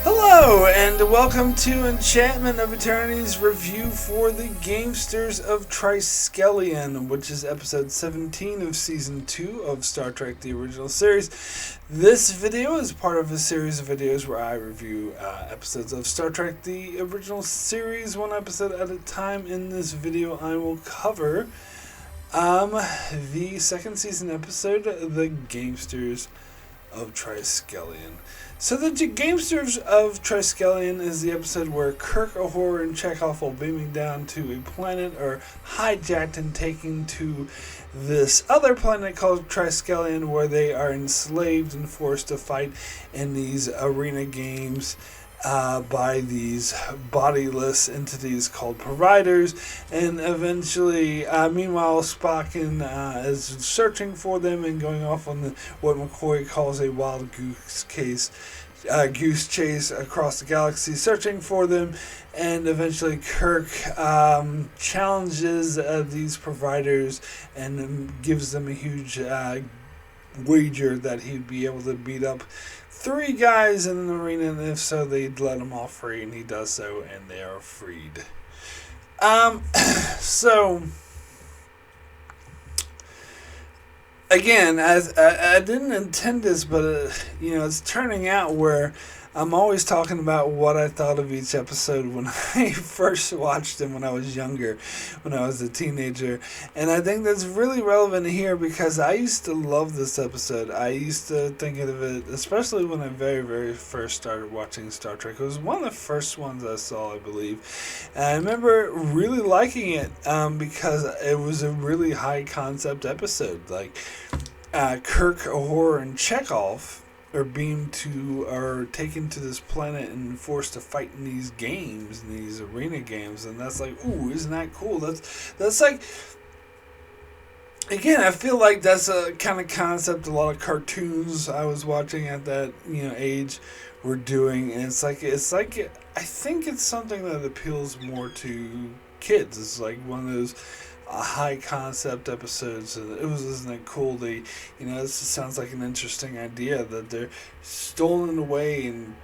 Hello, and welcome to Enchantment of Eternity's review for the Gamesters of Triskelion, which is episode 17 of season 2 of Star Trek The Original Series. This video is part of a series of videos where I review episodes of Star Trek The Original Series, one episode at a time. In this video, I will cover the second season episode, The Gamesters of Triskelion. So the Gamesters of Triskelion is the episode where Kirk, Uhura, and Chekhov are beaming down to a planet, or hijacked and taken to this other planet called Triskelion, where they are enslaved and forced to fight in these arena games by these bodiless entities called providers. And eventually, meanwhile, Spock is searching for them and going off on what McCoy calls a wild goose chase across the galaxy, searching for them. And eventually Kirk challenges these providers and gives them a huge wager that he'd be able to beat up 3 guys in an arena, and if so, they'd let them all free, and he does so, and they are freed. So again, as I didn't intend this, but it's turning out where I'm always talking about what I thought of each episode when I first watched them when I was younger, when I was a teenager. And I think that's really relevant here because I used to love this episode. I used to think of it, especially when I very, very first started watching Star Trek. It was one of the first ones I saw, I believe. And I remember really liking it because it was a really high concept episode. Like Kirk, Uhura, and Chekhov are taken to this planet and forced to fight in these games, in these arena games, and that's like, ooh, isn't that cool? That's like, again, I feel like that's a kind of concept a lot of cartoons I was watching at that age were doing, and it's like I think it's something that appeals more to kids. It's like one of those high concept episodes. Isn't it cool? This sounds like an interesting idea that they're stolen away and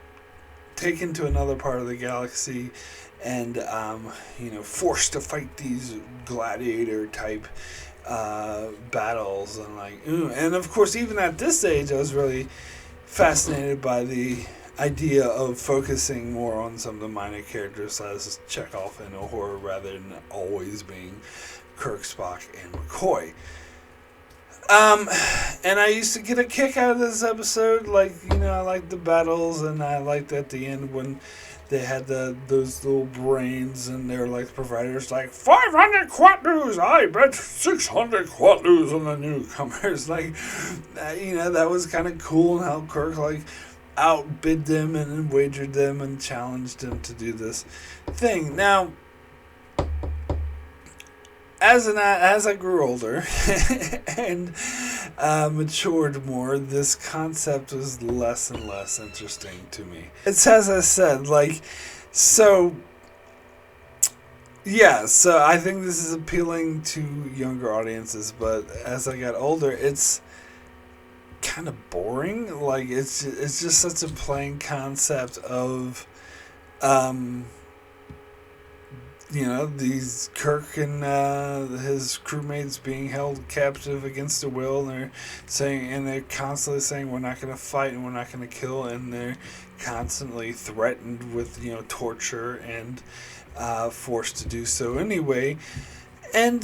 taken to another part of the galaxy and forced to fight these gladiator type battles, and and of course, even at this age, I was really fascinated by the idea of focusing more on some of the minor characters, such as Chekhov and Uhura, rather than always being Kirk, Spock, and McCoy. And I used to get a kick out of this episode. I liked the battles, and I liked at the end when they had those little brains, and they were like the providers, like 500 quatlus, I bet 600 quatlus on the newcomers. That was kind of cool, and how Kirk outbid them and wagered them and challenged them to do this thing. Now, as I grew older and matured more, this concept was less and less interesting to me. It's as I said, so I think this is appealing to younger audiences, but as I got older, it's kind of boring. It's just such a plain concept of these Kirk and his crewmates being held captive against their will, and they're constantly saying we're not going to fight and we're not going to kill, and they're constantly threatened with there and forced to do so anyway. And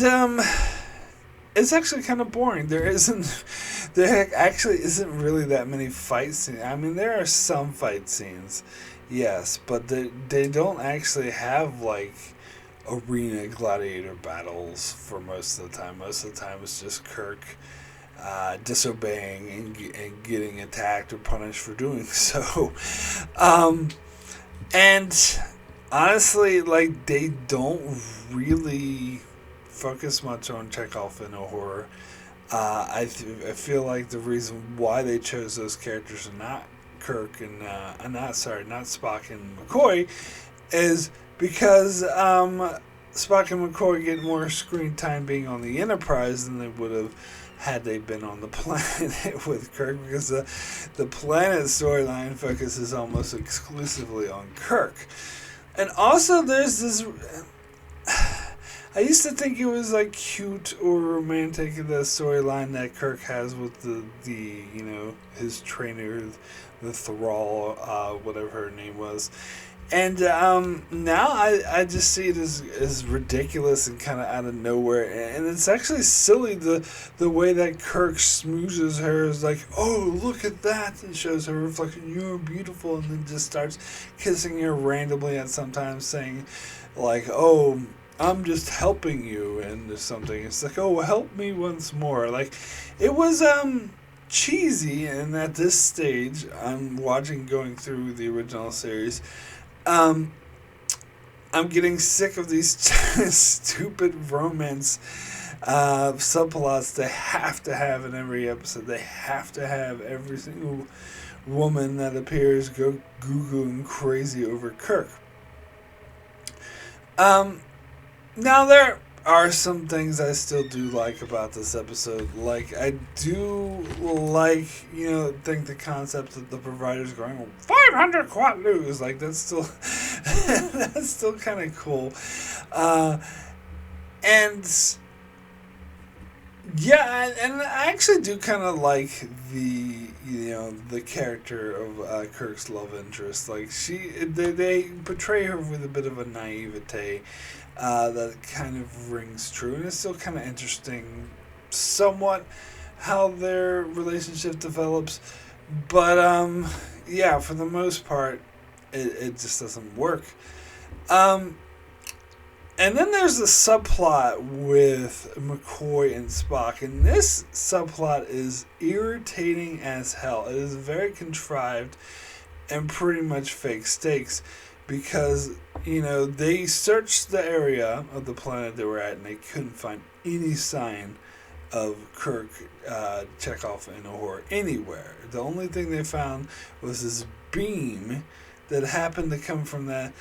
it's actually kind of boring. There actually isn't really that many fight scenes. I mean, there are some fight scenes, yes, but they don't actually have arena gladiator battles for most of the time. Most of the time it's just Kirk disobeying and getting attacked or punished for doing so. And honestly, they don't really focus much on Chekhov and Uhura. I feel like the reason why they chose those characters and not Kirk and not Spock and McCoy is because Spock and McCoy get more screen time being on the Enterprise than they would have had they been on the planet with Kirk, because the planet storyline focuses almost exclusively on Kirk. And also there's this, I used to think it was like cute or romantic, the storyline that Kirk has with the his trainer, the thrall, whatever her name was. And now I just see it as ridiculous and kind of out of nowhere, and it's actually silly the way that Kirk smoozes her, is like, oh, look at that, and shows her reflection, you're beautiful, and then just starts kissing her randomly at sometimes, saying like, oh, I'm just helping you, and something. It's like, oh, help me once more. Like, it was cheesy, and at this stage, I'm going through the original series. I'm getting sick of these stupid romance subplots they have to have in every episode. They have to have every single woman that appears go goo-gooing crazy over Kirk. Now there are some things I still do like about this episode. Like, I do like, think the concept that the provider's going 500 Quatloos. Like, that's still that's still kind of cool. And yeah, and I actually do kind of like the character of Kirk's love interest. Like, they portray her with a bit of a naivete that kind of rings true, and it's still kind of interesting, somewhat, how their relationship develops. But yeah, for the most part, it just doesn't work. And then there's the subplot with McCoy and Spock, and this subplot is irritating as hell. It is very contrived and pretty much fake stakes, because, they searched the area of the planet they were at, and they couldn't find any sign of Kirk, Chekhov, and Uhura anywhere. The only thing they found was this beam that happened to come from that,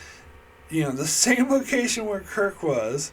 the same location where Kirk was,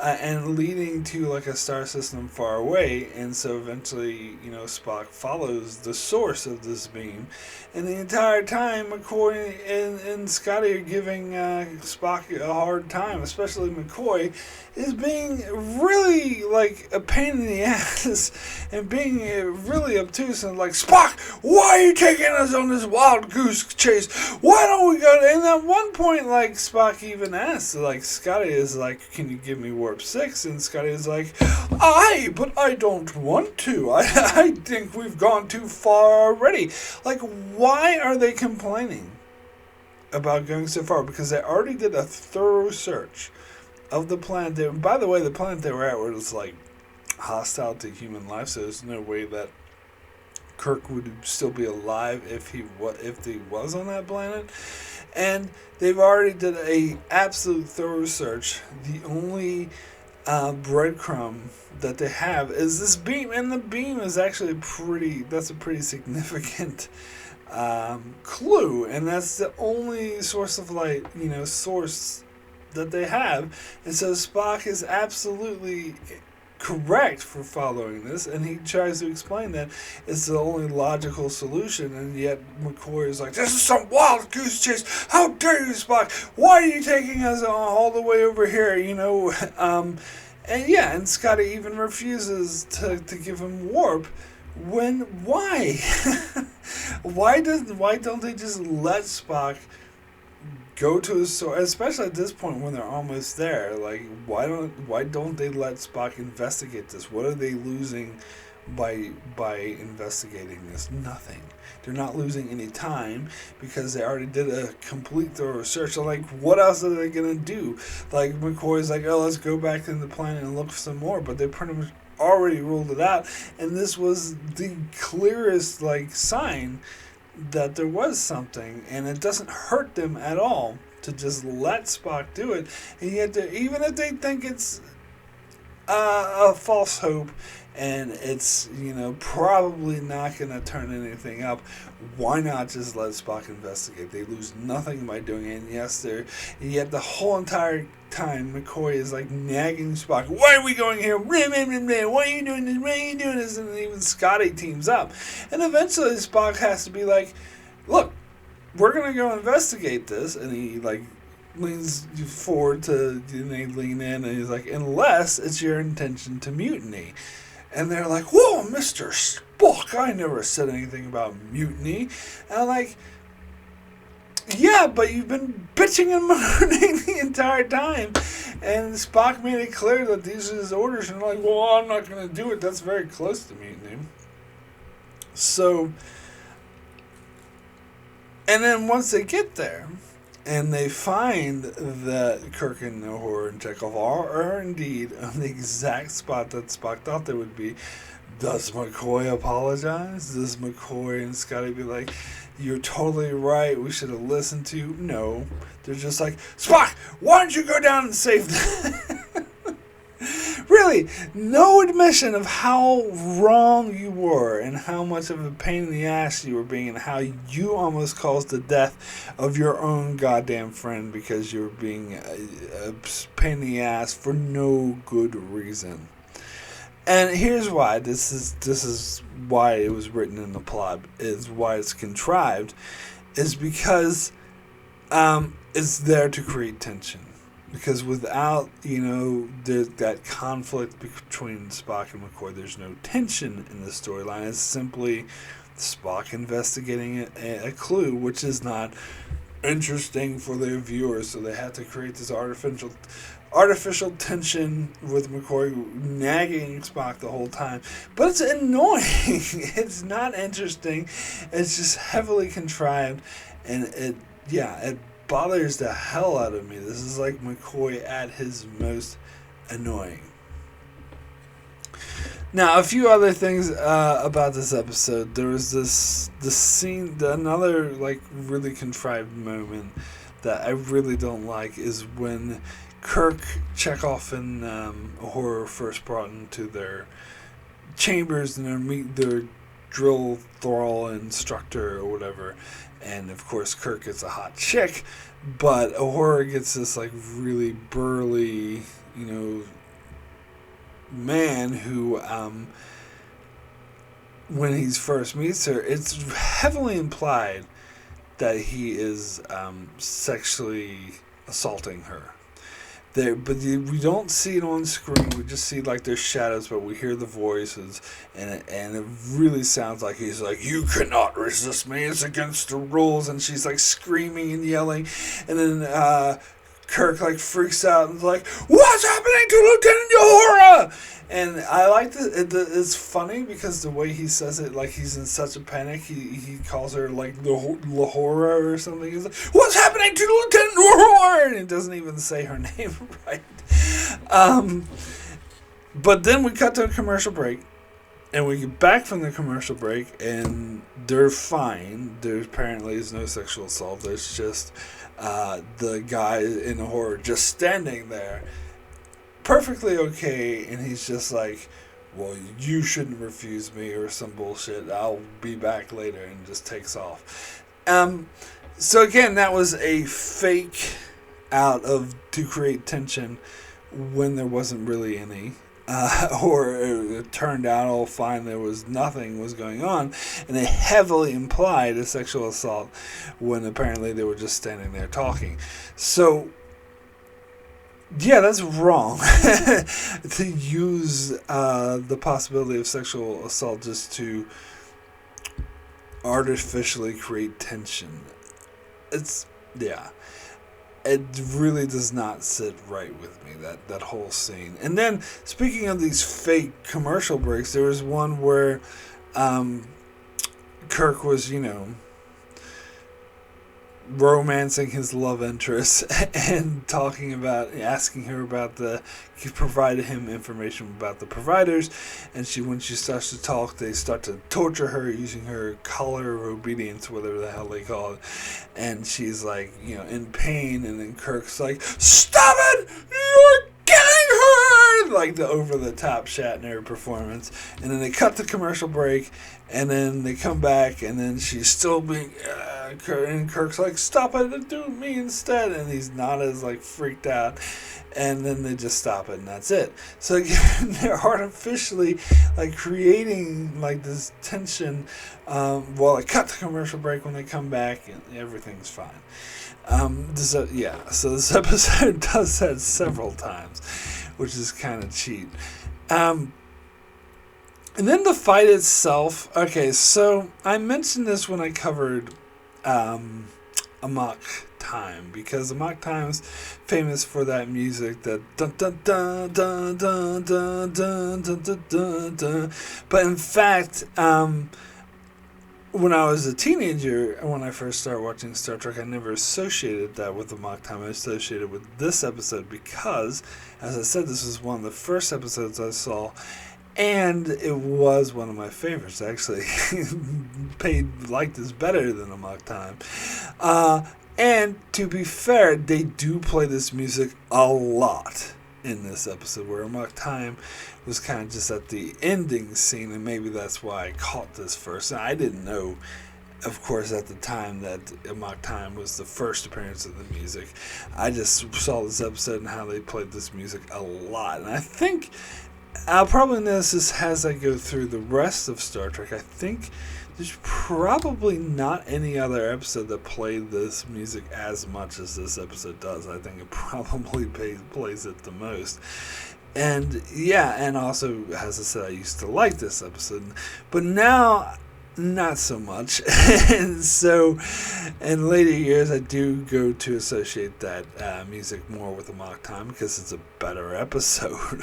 and leading to like a star system far away. And so eventually, Spock follows the source of this beam, and the entire time McCoy and Scotty are giving Spock a hard time. Especially McCoy is being really like a pain in the ass and being really obtuse and like, Spock, why are you taking us on this wild goose chase? Why don't we go? And at one point, like, Spock even asks, like, Scotty is like, can you give me warp 6? And Scotty is like, but I don't want to. I think we've gone too far already. Like, why are they complaining about going so far? Because they already did a thorough search of the planet. By the way, the planet they were at was like hostile to human life, so there's no way that Kirk would still be alive if he was on that planet. And they've already did a absolute thorough search. The only breadcrumb that they have is this beam, and the beam is actually that's a pretty significant clue, and that's the only source of light, source that they have. And so Spock is absolutely correct for following this, and he tries to explain that it's the only logical solution, and yet McCoy is like, this is some wild goose chase, how dare you, Spock, why are you taking us all the way over here, and Scotty even refuses to give him warp. Why why don't they just let Spock go to his source, especially at this point when they're almost there? Like, why don't they let Spock investigate this? What are they losing by investigating this? Nothing. They're not losing any time, because they already did a complete thorough search. So, like, what else are they gonna do? Like, McCoy's like, oh, let's go back to the planet and look for some more, but they pretty much already ruled it out, and this was the clearest like sign that there was something, and it doesn't hurt them at all to just let Spock do it. And yet, even if they think it's a false hope and it's probably not going to turn anything up, why not just let Spock investigate? They lose nothing by doing it. And yes, yet the whole entire time, McCoy is like nagging Spock, why are we going here? Why are you doing this? Why are you doing this? And even Scotty teams up. And eventually Spock has to be like, look, we're going to go investigate this. And he like leans forward and they lean in, and he's like, unless it's your intention to mutiny. And they're like, whoa, Mr. Spock, I never said anything about mutiny. And I'm like, yeah, but you've been bitching and moaning the entire time. And Spock made it clear that these are his orders. And I'm like, well, I'm not going to do it. That's very close to mutiny. So, and then once they get there, and they find that Kirk and Uhura and Chekhov are indeed on the exact spot that Spock thought they would be, does McCoy apologize? Does McCoy and Scotty be like, you're totally right, we should have listened to you? No. They're just like, Spock, why don't you go down and save them? Really, no admission of how wrong you were and how much of a pain in the ass you were being and how you almost caused the death of your own goddamn friend because you were being a pain in the ass for no good reason. And here's why. This is why it was written in the plot, is why it's contrived, is because it's there to create tension. Because without, there's that conflict between Spock and McCoy, there's no tension in the storyline. It's simply Spock investigating a clue, which is not interesting for the viewers. So they had to create this artificial tension with McCoy nagging Spock the whole time. But it's annoying. It's not interesting. It's just heavily contrived. And it bothers the hell out of me. This is like McCoy at his most annoying. Now, a few other things about this episode. There was this scene, another like really contrived moment that I really don't like is when Kirk, Chekhov, and Uhura first brought into their chambers and their drill thrall instructor or whatever. And of course, Kirk is a hot chick, but Uhura gets this like really burly, man who, when he first meets her, it's heavily implied that he is sexually assaulting her. But we don't see it on screen. We just see like their shadows, but we hear the voices, and it really sounds like he's like, "You cannot resist me. It's against the rules." And she's like screaming and yelling, and then Kirk like freaks out and is like, "What's happening to Lieutenant Uhura?" And I like it's funny because the way he says it, like he's in such a panic. He calls her like Lahora or something. He's like, "What's happening to Lieutenant Uhura?" And he doesn't even say her name right. But then we cut to a commercial break, and we get back from the commercial break, and they're fine. There apparently is no sexual assault. There's just the guy in the horror just standing there, perfectly okay, and he's just like, well, you shouldn't refuse me or some bullshit. I'll be back later, and just takes off. So again, that was a fake out to create tension when there wasn't really any. Or it turned out all fine, nothing was going on, and they heavily implied a sexual assault when apparently they were just standing there talking. So, yeah, that's wrong to use the possibility of sexual assault just to artificially create tension. It really does not sit right with me, that whole scene. And then, speaking of these fake commercial breaks, there was one where Kirk was, romancing his love interest and asking her about he provided him information about the providers, and when she starts to talk, they start to torture her using her collar of obedience, whatever the hell they call it, and she's like, in pain, and then Kirk's like, "Stop it! You're killing her!" Like the over-the-top Shatner performance. And then they cut the commercial break, and then they come back, and then she's still being and Kirk's like, stop it and do me instead, and he's not as like freaked out, and then they just stop it and that's it. So again, they're artificially like creating like this tension while they cut the commercial break. When they come back and everything's fine. So this episode does that several times, which is kind of cheap. And then the fight itself. Okay, so I mentioned this when I covered Amok Time, because Amok Time's famous for that music, that dun dun dun dun dun dun dun dun dun dun dun. But in fact, when I was a teenager, when I first started watching Star Trek, I never associated that with Amok Time. I associated with this episode because, as I said, this was one of the first episodes I saw. And it was one of my favorites, actually. Liked this better than Amok Time. And to be fair, they do play this music a lot in this episode, where Amok Time was kind of just at the ending scene, and maybe that's why I caught this first. And I didn't know, of course, at the time that Amok Time was the first appearance of the music. I just saw this episode and how they played this music a lot. And I think I'll probably notice this as I go through the rest of Star Trek. I think there's probably not any other episode that played this music as much as this episode does. I think it probably plays it the most. And yeah, and also, as I said, I used to like this episode, but now not so much. And so in later years, I do go to associate that music more with Amok Time, because it's a better episode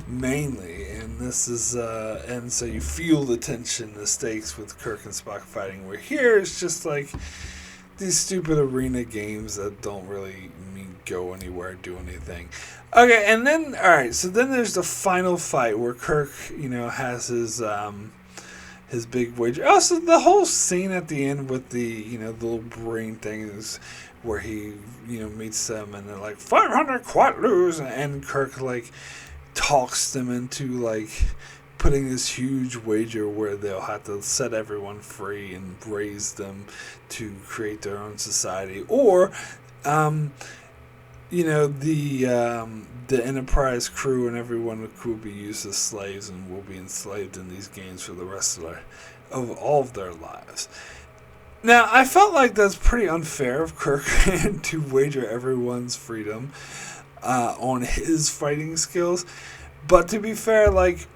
mainly. And this is and so you feel the tension, the stakes with Kirk and Spock fighting, where here it's just like these stupid arena games that don't really go anywhere, do anything. Okay, and then alright, so then there's the final fight where Kirk, has his big wager. Also, the whole scene at the end with the, the little brain thing is where he, meets them and they're like, 500 Quatlus, and Kirk, like, talks them into, like, putting this huge wager where they'll have to set everyone free and raise them to create their own society. Or, the Enterprise crew and everyone will be used as slaves and will be enslaved in these games for the rest of all of their lives. Now, I felt like that's pretty unfair of Kirk to wager everyone's freedom on his fighting skills. But to be fair, like,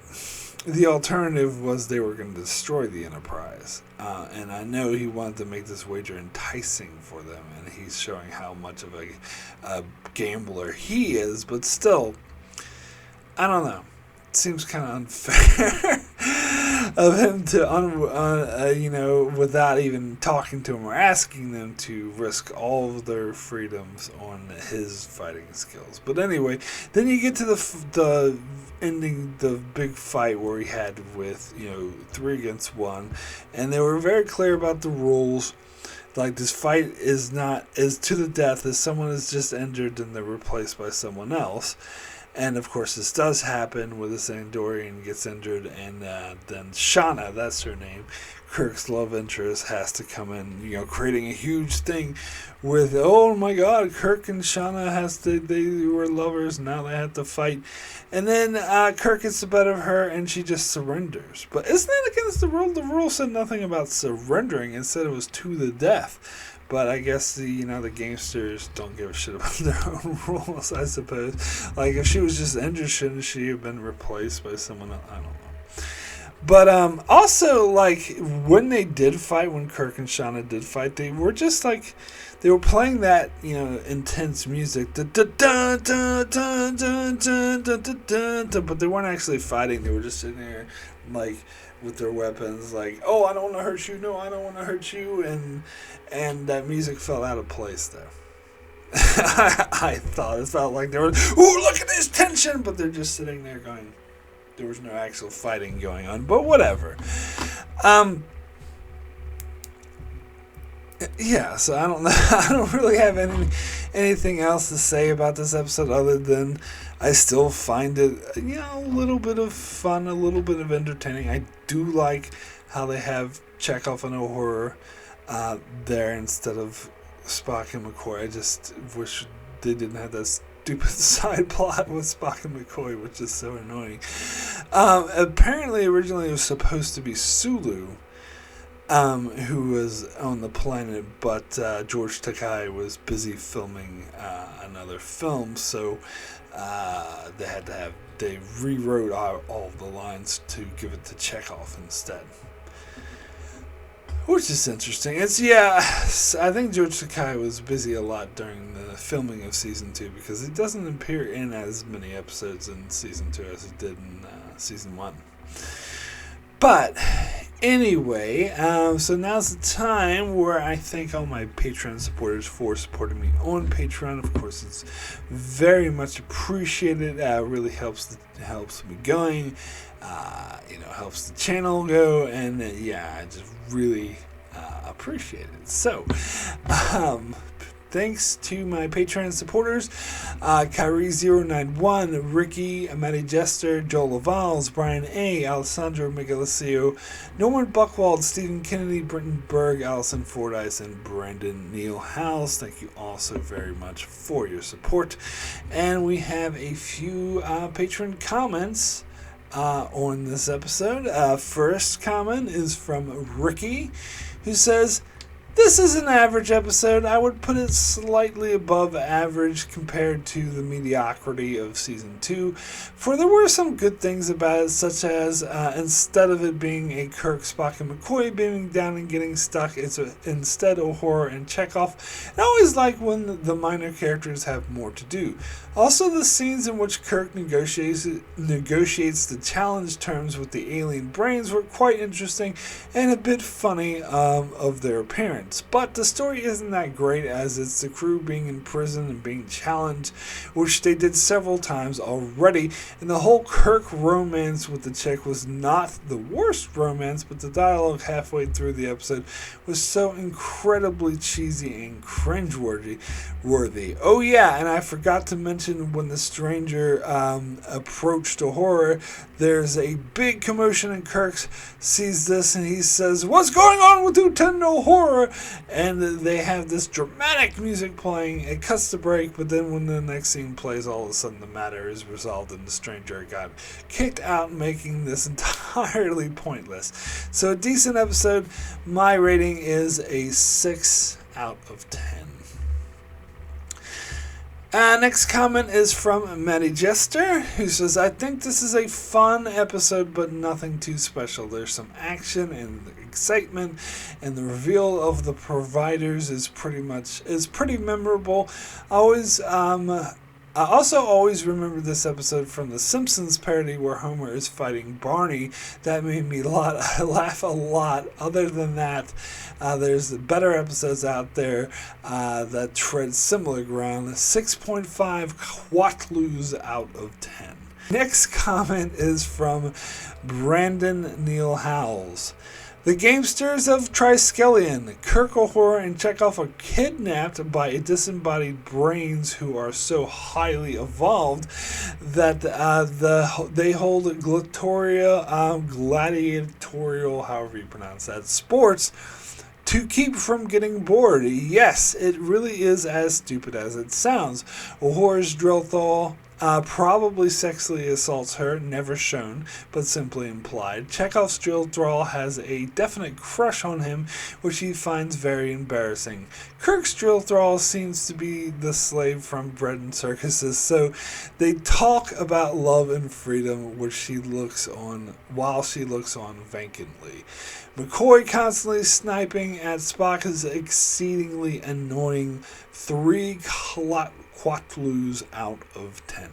the alternative was they were going to destroy the Enterprise. And I know he wanted to make this wager enticing for them, and he's showing how much of a gambler he is, but still, I don't know. It seems kind of unfair of him to, without even talking to him or asking them, to risk all of their freedoms on his fighting skills. But anyway, then you get to the ending, the big fight where he had with 3 against 1, and they were very clear about the rules. Like, this fight is to the death. If someone is just injured, then they're replaced by someone else. And of course, this does happen with this Andorian gets injured, and then Shauna, that's her name, Kirk's love interest, has to come in, creating a huge thing with, oh my God, Kirk and Shauna they were lovers, now they have to fight. And then Kirk gets the better of her, and she just surrenders. But isn't that against the rule? The rule said nothing about surrendering. It said it was to the death. But I guess the Gamesters don't give a shit about their own rules, I suppose. Like, if she was just injured, shouldn't she have been replaced by someone else? I don't know. But also, like, when they did fight, when Kirk and Shauna did fight, they were just like, they were playing that, intense music, but they weren't actually fighting. They were just sitting there, like, with their weapons, like, oh, I don't want to hurt you, no, I don't want to hurt you, and that music fell out of place, though. I thought it felt like they were, ooh, look at this tension, but they're just sitting there going, there was no actual fighting going on, but whatever. Yeah, so I don't know. I don't really have anything else to say about this episode other than I still find it, a little bit of fun, a little bit of entertaining. I do like how they have Chekhov and Uhura there instead of Spock and McCoy. I just wish they didn't have that stupid side plot with Spock and McCoy, which is so annoying. Apparently, originally it was supposed to be Sulu, who was on the planet, but George Takei was busy filming another film, so they rewrote all the lines to give it to Chekhov instead. Which is interesting. I think George Takei was busy a lot during the filming of Season 2 because he doesn't appear in as many episodes in Season 2 as he did in Season 1. But, anyway, so now's the time where I thank all my Patreon supporters for supporting me on Patreon. Of course, it's very much appreciated. Really helps me going. Helps the channel go, and I just really appreciate it. So, thanks to my Patreon supporters, Kyrie091, Ricky, Matty Jester, Joel Lavals, Brian A., Alessandro Miguelicio, Norman Buchwald, Stephen Kennedy, Britton Berg, Allison Fordyce, and Brandon Neal Howes. Thank you all so very much for your support. And we have a few patron comments on this episode. First comment is from Ricky, who says, "This is an average episode. I would put it slightly above average compared to the mediocrity of Season 2, for there were some good things about it, such as instead of it being a Kirk, Spock, and McCoy beaming down and getting stuck, it's instead Uhura and Chekhov. And I always like when the minor characters have more to do. Also, the scenes in which Kirk negotiates the challenge terms with the alien brains were quite interesting and a bit funny of their appearance. But the story isn't that great, as it's the crew being in prison and being challenged, which they did several times already, and the whole Kirk romance with the chick was not the worst romance, but the dialogue halfway through the episode was so incredibly cheesy and cringeworthy. Oh yeah, and I forgot to mention when the stranger approached Uhura, there's a big commotion, and Kirk sees this and he says, "What's going on with Lieutenant Uhura?" And they have this dramatic music playing. It cuts to break, but then when the next scene plays, all of a sudden the matter is resolved and the stranger got kicked out, making this entirely pointless. So a decent episode. My rating is a 6 out of 10. Next comment is from Matty Jester, who says, "I think this is a fun episode, but nothing too special. There's some action and excitement, and the reveal of the providers is pretty memorable. I also always remember this episode from The Simpsons parody where Homer is fighting Barney. That made me laugh a lot. Other than that, there's better episodes out there that tread similar ground. 6.5 Quatloos out of 10. Next comment is from Brandon Neal Howells. The Gamesters of Triskelion. Kirk, Uhura, and Chekhov are kidnapped by disembodied brains who are so highly evolved that they hold gladiatorial, however you pronounce that, sports to keep from getting bored. Yes, it really is as stupid as it sounds. Uhura's Drillthal probably sexually assaults her, never shown, but simply implied. Chekhov's drill thrall has a definite crush on him, which he finds very embarrassing. Kirk's drill thrall seems to be the slave from Bread and Circuses, so they talk about love and freedom, while she looks on vacantly. McCoy constantly sniping at Spock is exceedingly annoying. 3 Quatloos out of 10.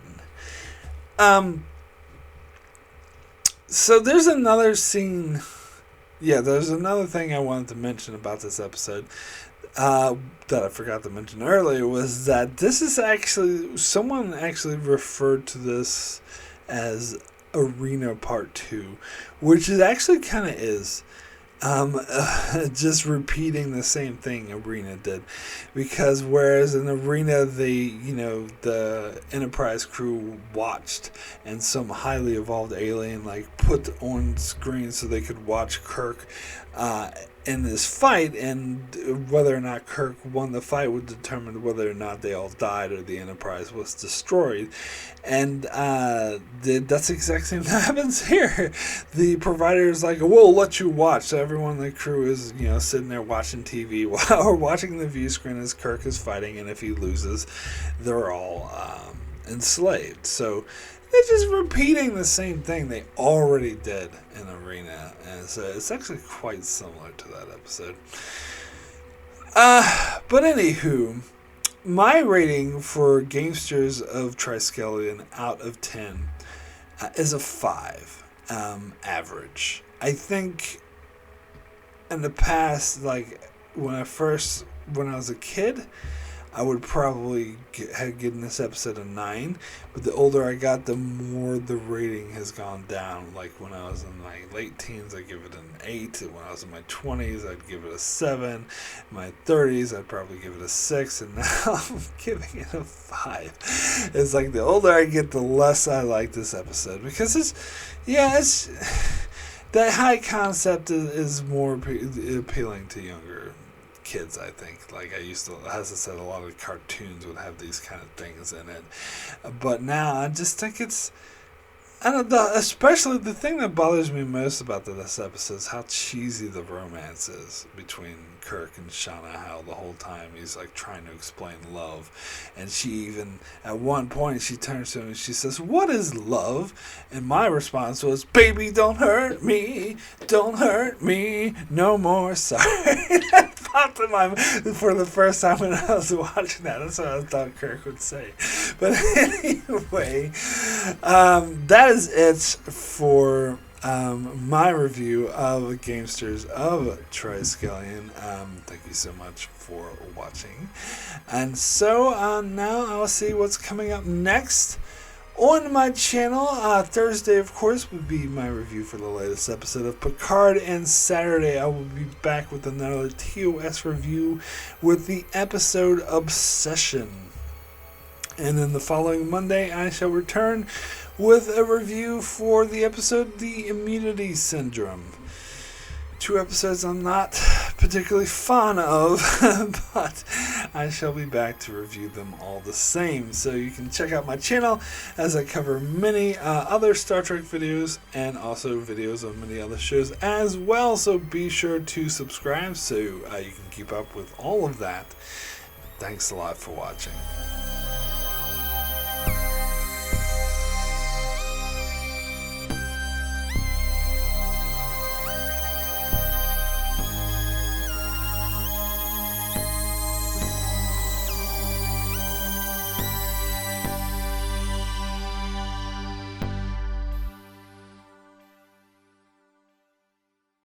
So there's another scene. Yeah, there's another thing I wanted to mention about this episode that I forgot to mention earlier, was that this is actually, someone actually referred to this as Arena Part 2, which it actually kind of is. Just repeating the same thing Arena did, because whereas in Arena the Enterprise crew watched and some highly evolved alien put on screen so they could watch Kirk in this fight, and whether or not Kirk won the fight would determine whether or not they all died or the Enterprise was destroyed. And that's the exact same thing that happens here. The provider is like, we'll let you watch. So everyone in the crew is, sitting there watching TV or watching the view screen as Kirk is fighting, and if he loses, they're all enslaved. So they're just repeating the same thing they already did in Arena, and so it's actually quite similar to that episode. But anywho, my rating for Gamesters of Triskelion out of 10 is a 5, average. I think in the past, like when I was a kid, I would probably have given this episode a 9, but the older I got, the more the rating has gone down. Like when I was in my late teens, I'd give it an 8. When I was in my 20s, I'd give it a 7. In my 30s, I'd probably give it a 6, and now I'm giving it a 5. It's like the older I get, the less I like this episode, because it's that high concept is more appealing to younger kids, I think. Like I used to, as I said, a lot of cartoons would have these kind of things in it, but now I just think it's, I don't know, especially the thing that bothers me most about this episode is how cheesy the romance is between Kirk and Shauna. How the whole time he's like trying to explain love, and she even at one point she turns to him and she says, "What is love?" And my response was, "Baby, don't hurt me no more." Sorry. That popped in my mind for the first time when I was watching that. That's what I thought Kirk would say. But anyway, that is it for my review of Gamesters of Triskelion. Thank you so much for watching. And so now I'll see what's coming up next on my channel. Thursday, of course, would be my review for the latest episode of Picard, and Saturday I will be back with another TOS review with the episode Obsession. And then the following Monday, I shall return with a review for the episode The Immunity Syndrome. 2 episodes I'm not particularly fond of, but I shall be back to review them all the same. So you can check out my channel as I cover many other Star Trek videos and also videos of many other shows as well. So be sure to subscribe so you can keep up with all of that. Thanks a lot for watching.